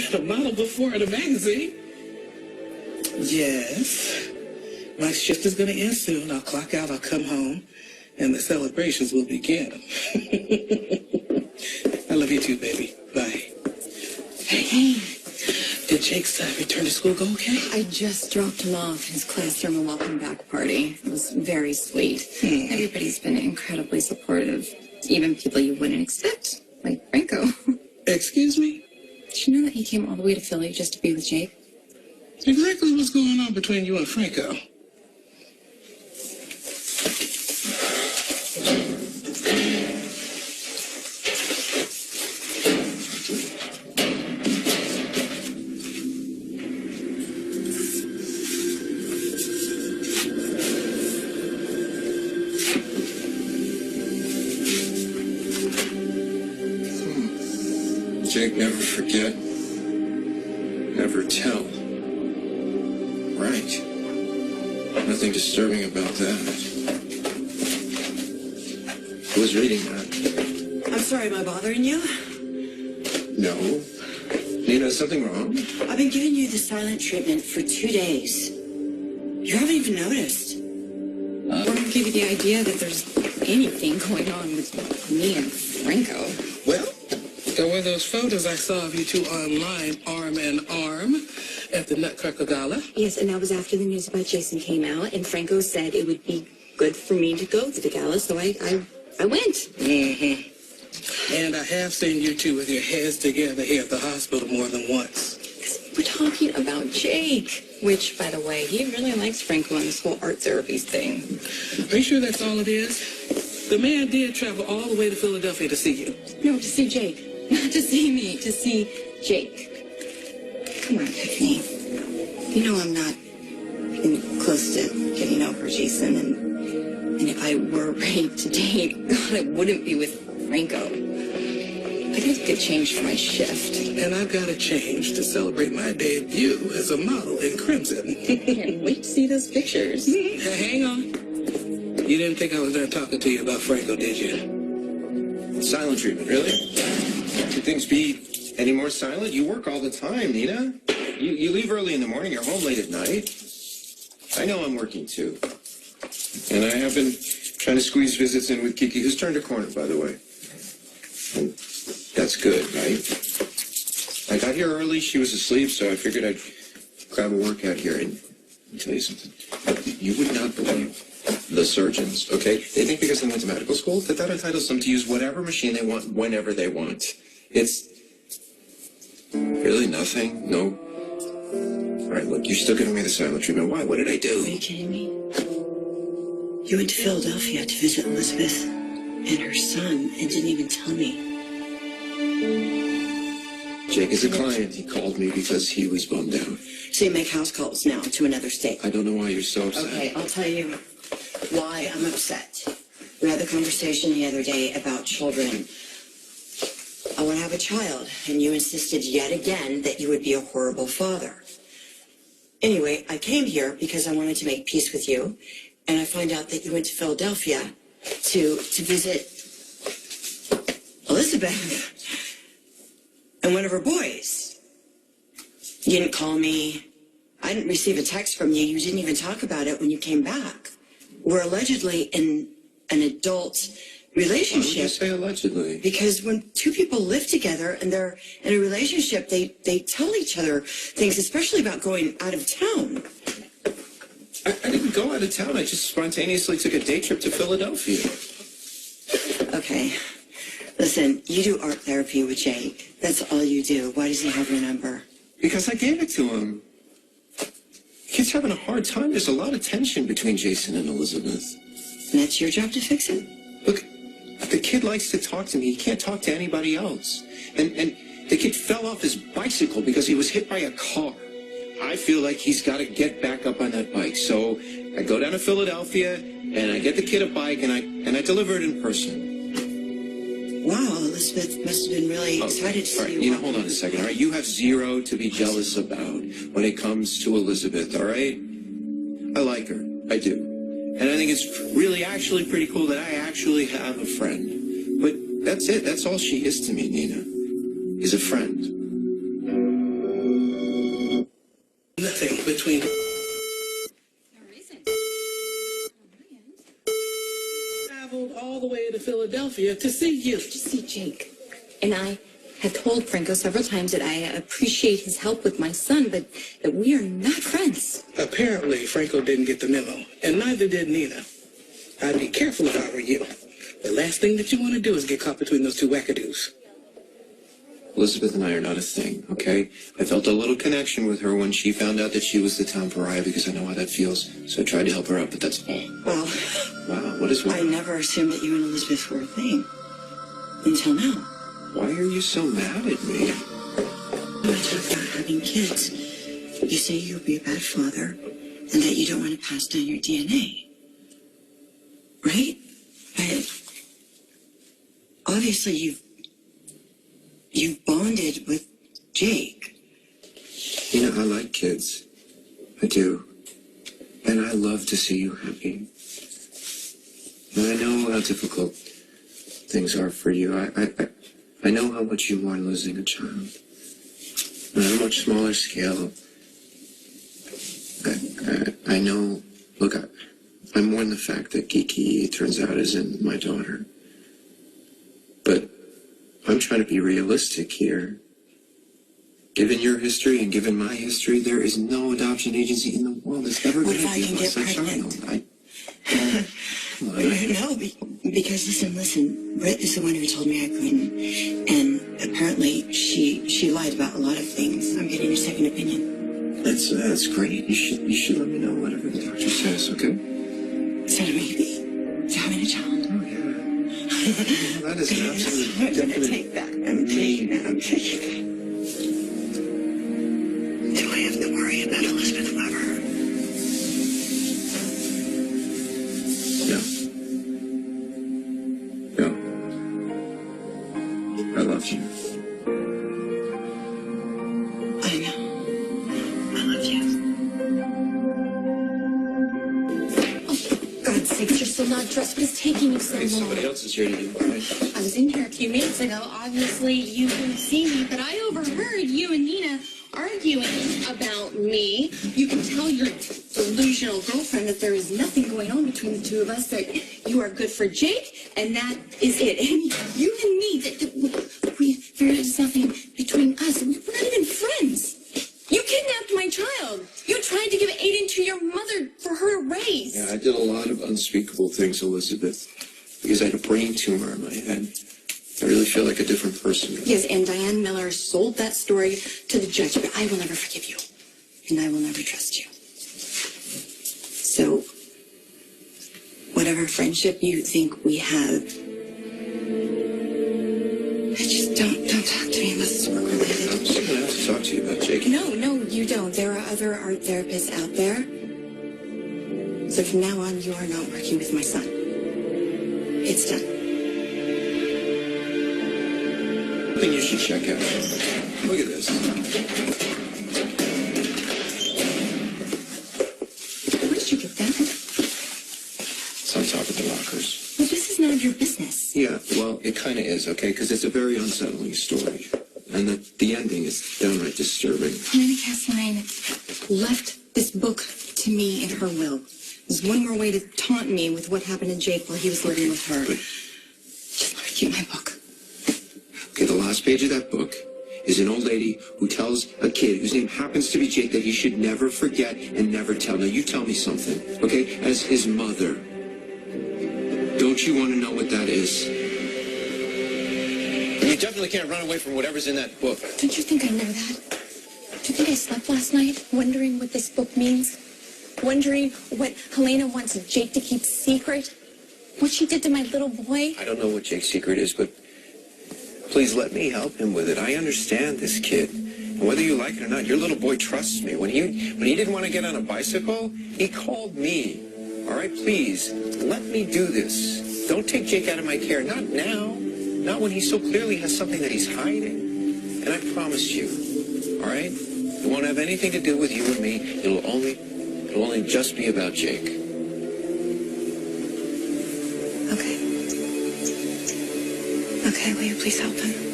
been a model before in a magazine. Yes. My shift is going to end soon. I'll clock out, I'll come home, and the celebrations will begin. I love you too, baby. Bye. Hey. Did Jake's return to school go okay? I just dropped him off his classroom and welcome back party. It was very sweet. Everybody's been incredibly supportive. Even people you wouldn't expect, like Franco. Excuse me? Did you know that he came all the way to Philly just to be with Jake? Exactly what's going on between you and Franco? Jake, never forget, never tell. Right. Nothing disturbing about that. I was reading that. I'm sorry, am I bothering you? No. Nina, is something wrong? I've been giving you the silent treatment for 2 days. You haven't even noticed. I won't give you the idea that there's anything going on with me and Franco. Well, there were those photos I saw of you two online, arm in arm, at the Nutcracker Gala. Yes, and that was after the news about Jason came out, and Franco said it would be good for me to go to the gala, so I went. Mm-hmm. And I have seen you two with your heads together here at the hospital more than once. We're talking about Jake. Which, by the way, he really likes Franco and this whole art therapies thing. Are you sure that's all it is? The man did travel all the way to Philadelphia to see you. No, to see Jake. Not to see me, to see Jake. Come on, Tiffany. You know I'm not close to getting over Jason, and if I were ready to date, God, I wouldn't be with Franco. I gotta get changed for my shift. And I've got to change to celebrate my debut as a model in Crimson. Can't wait to see those pictures. Hang on. You didn't think I was there talking to you about Franco, did you? Silent treatment, really? Could things be any more silent? You work all the time, Nina. You leave early in the morning, you're home late at night. I know I'm working too. And I have been trying to squeeze visits in with Kiki, who's turned a corner, by the way. And that's good, right? I got here early, she was asleep, so I figured I'd grab a workout here. And let me tell you something. You would not believe the surgeons, okay? They think because they went to medical school that entitles them to use whatever machine they want, whenever they want. It's really nothing, no. All right, look, you're still giving me the silent treatment. Why? What did I do? Are you kidding me? You went to Philadelphia to visit Elizabeth and her son and didn't even tell me. Jake is a client. He called me because he was bummed out. So you make house calls now to another state? I don't know why you're so upset. Okay, I'll tell you why I'm upset. We had the conversation the other day about children. I want to have a child, and you insisted yet again that you would be a horrible father. Anyway, I came here because I wanted to make peace with you, and I find out that you went to Philadelphia to visit Elizabeth and one of her boys. You didn't call me. I didn't receive a text from you. You didn't even talk about it when you came back. We're allegedly in an adult relationship. Why would you say allegedly? Because when two people live together and they're in a relationship, they tell each other things, especially about going out of town. I didn't go out of town. I just spontaneously took a day trip to Philadelphia. Okay. Listen, you do art therapy with Jake. That's all you do. Why does he have your number? Because I gave it to him. Kid's having a hard time. There's a lot of tension between Jason and Elizabeth. And that's your job to fix it? Look, the kid likes to talk to me. He can't talk to anybody else. And the kid fell off his bicycle because he was hit by a car. I feel like he's got to get back up on that bike. So I go down to Philadelphia and I get the kid a bike and I deliver it in person. Wow, Elizabeth must have been really excited to see you. Nina, hold on a second, all right? You have zero to be jealous about when it comes to Elizabeth, all right? I like her. I do. And I think it's really actually pretty cool that I actually have a friend. But that's it. That's all she is to me, Nina, is a friend. between traveled all the way to Philadelphia to see you. To see Jake. And I have told Franco several times that I appreciate his help with my son, but that we are not friends. Apparently, Franco didn't get the memo, and neither did Nina. I'd be careful if I were you. The last thing that you want to do is get caught between those two wackadoos. Elizabeth and I are not a thing, okay? I felt a little connection with her when she found out that she was the town pariah because I know how that feels. So I tried to help her out, but that's all. Well, Wow, what is wrong? I never assumed that you and Elizabeth were a thing. Until now. Why are you so mad at me? When I talk about having kids, you say you'll be a bad father and that you don't want to pass down your DNA. Right? But obviously you've bonded with Jake. You know, I like kids. I do. And I love to see you happy. And I know how difficult things are for you. I know how much you are losing a child. On a much smaller scale. I know, look, I mourn the fact that Kiki, it turns out, isn't my daughter. But I'm trying to be realistic here. Given your history and given my history, there is no adoption agency in the world that's ever going to give us a child. No, because listen, Britt is the one who told me I couldn't. And apparently she lied about a lot of things. I'm getting a second opinion. That's great. You should let me know whatever the doctor says, okay? Is that a maybe? To having a child? Oh, yeah. That is an absolute I'm going to definite take that. I'm taking that. Do I have to worry about Elizabeth Weber? No. No. I love you. I know. I love you. Oh, God's sakes, you're still not dressed. What is taking you so Hey, long? somebody else is here to do it. I was in here a few minutes ago. Obviously, you couldn't see me, but I overheard you and Nina arguing about me. You can tell your delusional girlfriend that there is nothing going on between the two of us, that you are good for Jake, and that is it. And you and me, there is nothing between us. We're not even friends. You kidnapped my child. You tried to give Aiden to your mother for her to raise. Yeah, I did a lot of unspeakable things, Elizabeth, because I had a brain tumor in my head. I really feel like a different person. Yes, and Diane Miller sold that story to the judge, but I will never forgive you, and I will never trust you. So, whatever friendship you think we have, just don't talk to me unless it's work related. I'm still gonna have to talk to you about Jake. No, you don't. There are other art therapists out there. So from now on, you are not working with my son. It's done. I think you should check out. Look at this. Where did you get that? It's on top of the lockers. Well, this is none of your business. Yeah, well, it kind of is, okay? Because it's a very unsettling story. And the ending is downright disturbing. Nina Castelline left this book to me in her will. There's one more way to taunt me with what happened to Jake while he was living with her. But, Just let her keep my book. okay, the last page of that book is an old lady who tells a kid whose name happens to be Jake that he should never forget and never tell. Now, you tell me something, okay? As his mother, don't you want to know what that is? You definitely can't run away from whatever's in that book. Don't you think I know that? Do you think I slept last night wondering what this book means? Wondering what Helena wants Jake to keep secret? What she did to my little boy? I don't know what Jake's secret is, but please let me help him with it. I understand this kid. And whether you like it or not, your little boy trusts me. When he didn't want to get on a bicycle, he called me. All right, please, let me do this. Don't take Jake out of my care. Not now. Not when he so clearly has something that he's hiding. And I promise you, all right? It won't have anything to do with you and me. It'll only just be about Jake. Okay. Okay, will you please help him?